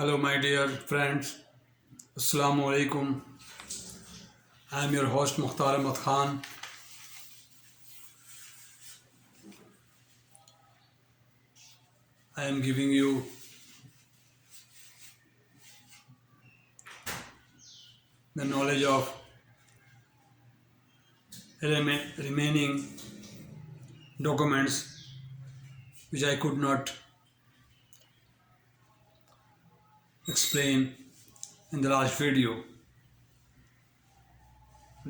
Hello, my dear friends. Assalamu alaikum. I am your host Mukhtar Ahmed Khan. I am giving you the knowledge of remaining documents which I could not explain in the last video.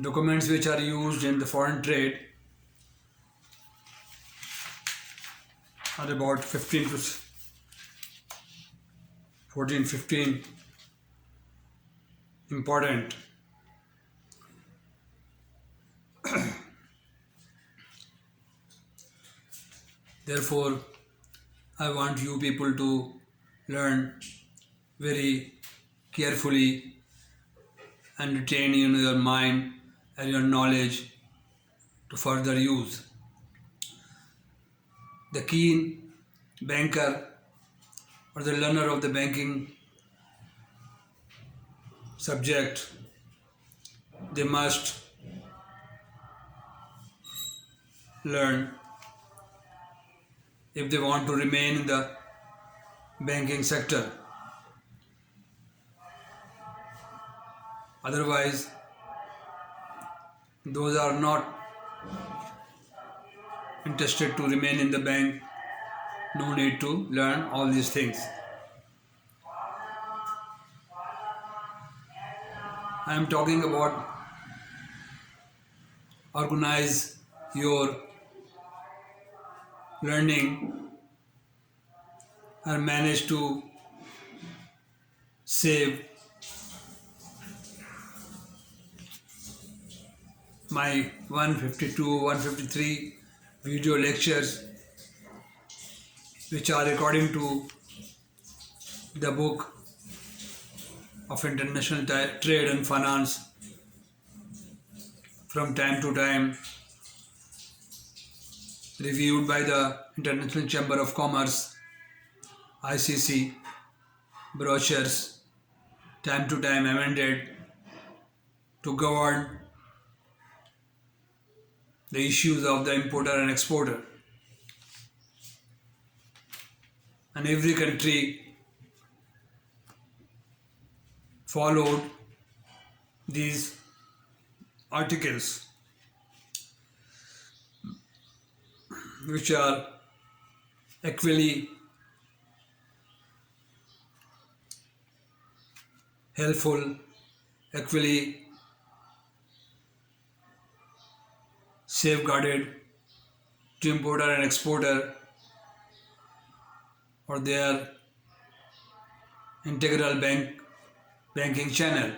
Documents which are used in the foreign trade are about 15 to 15 important. Therefore, I want you people to learn very carefully and retain in your mind and your knowledge to further use. The keen banker or the learner of the banking subject, they must learn if they want to remain in the banking sector. Otherwise, those are not interested to remain in the bank, no need to learn all these things. I am talking about organize your learning and manage to save my 152, 153 video lectures which are according to the book of international trade and finance, from time to time reviewed by the International Chamber of Commerce, ICC, brochures, time to time amended to govern the issues of the importer and exporter. And every country followed these articles, which are equally helpful, equally safeguarded to importer and exporter or their integral banking channel,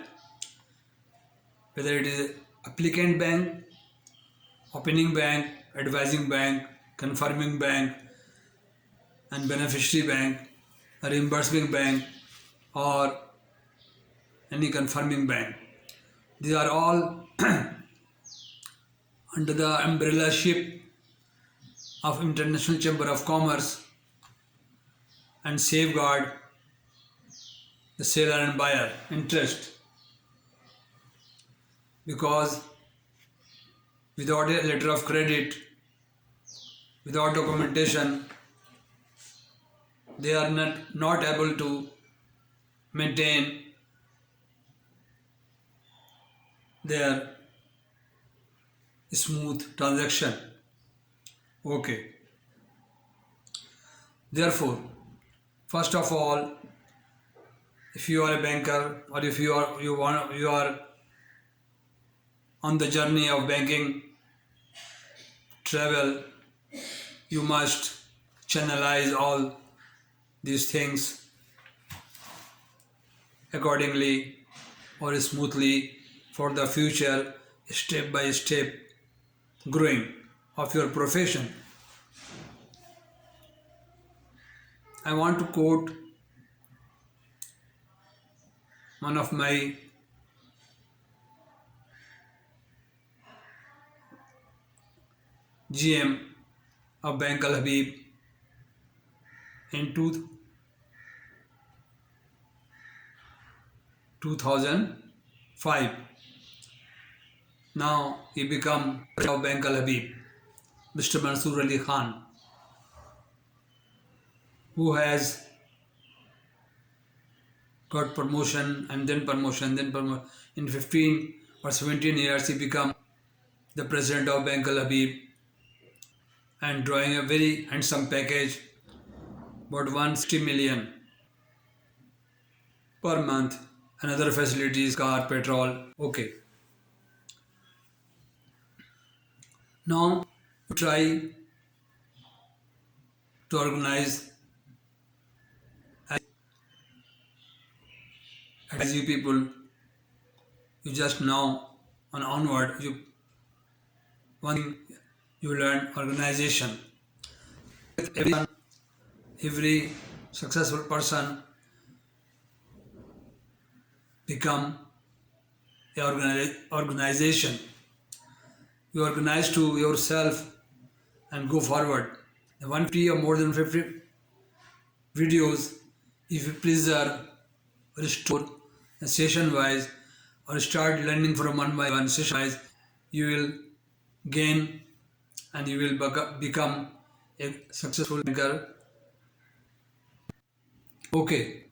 whether it is applicant bank, opening bank, advising bank, confirming bank, and beneficiary bank, a reimbursing bank, or any confirming bank. These are all under the umbrellaship of International Chamber of Commerce and safeguard the seller and buyer interest, because without a letter of credit, without documentation, they are not able to maintain their smooth transaction. Okay. Therefore, first of all, if you are a banker or if you are on the journey of banking travel, you must channelize all these things accordingly or smoothly for the future step by step growing of your profession. I want to quote one of my GM of Bank Al Habib in 2005. Now he become President of Bank Al Habib, Mr. Mansoor Ali Khan, who has got promotion and then promotion, then promotion. In 15 or 17 years, he become the President of Bank Al Habib and drawing a very handsome package, about 160 million per month, and other facilities, car, petrol. Okay. Now you try to organize as you people. You just now on onward. You one thing you learn organization. Every successful person become a organization. You organize to yourself and go forward. 150 or more than 50 videos, if you preserve, restore session wise, or start learning from one by one session wise, you will gain and you will become a successful banker. Okay.